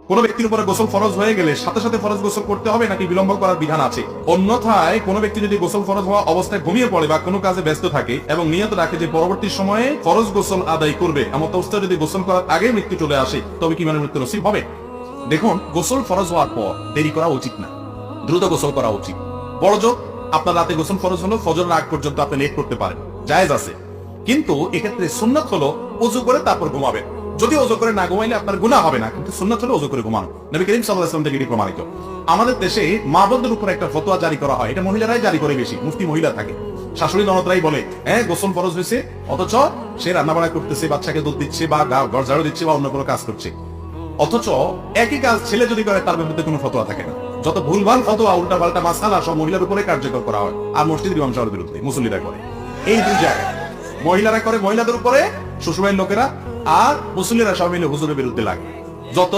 কোন ব্যক্তির উপরে গোসল ফরজ হয়ে গেলে সাথে সাথে ফরজ গোসল করতে হবে নাকি বিলম্ব করার বিধান আছে? অন্যথায় কোন ব্যক্তি যদি গোসল ফরজ হওয়া অবস্থায় ঘুমিয়ে পড়ে বা কোনো কাজে ব্যস্ত থাকে এবং নিয়ত রাখে যে পরবর্তী সময়ে ফরজ গোসল আদায় করবে, এমন অবস্থায় যদি গোসল করার আগে মৃত্যু চলে আসে, তবে কি মানে মৃত্যু নসিব হবে? দেখুন, গোসল ফরজ হওয়ার পর দেরি করা উচিত না, দ্রুত গোসল করা উচিত। বড় জোর আপনার রাতে গোসল ফরজ হলো, ফজরের আগ পর্যন্ত আপনি লেট করতে পারেন, জায়েজ আছে। কিন্তু এক্ষেত্রে সুন্নাত হলো ওযু করে তারপর ঘুমাবেন। যদি ওযু করে না ঘুমাইলে আপনার গুনাহ হবে না, কিন্তু সুন্নাত হলো ওযু করে ঘুমানো। নবী করিম সাল্লাল্লাহু আলাইহি ওয়াসাল্লাম থেকে এটি প্রমাণিত। আমাদের দেশে মা বোনদের উপর একটা ফতোয়া জারি করা হয়, এটা মহিলারাই জারি করে বেশি, মুফতি মহিলা থাকে। শাশুড়ি ননদরাই বলে গোসল ফরজ হয়েছে, অথচ সে রান্না বাড়া করতেছে, বাচ্চাকে দুধ দিচ্ছে বা ঘর ঝাড়ু দিচ্ছে বা অন্য কোনো কাজ করছে। অথচ একই কাজ ছেলে যদি করে তার বিরুদ্ধে কোনো ফতোয়া থাকে না। যত ভুলভাল ফতোয়া, উল্টা পাল্টা মাসালা সব মহিলার উপরে কার্যকর করা হয়, আর মসজিদের ইমাম সাহেবের বিরুদ্ধে মুসল্লিরা করে। এই দুই জায়গায় মহিলারা করে মহিলাদের উপরে, শ্বশুরবাড়ির লোকেরা, আর মুসল্লিরা সব মিলে হুজুরের বিরুদ্ধে লাগে। যত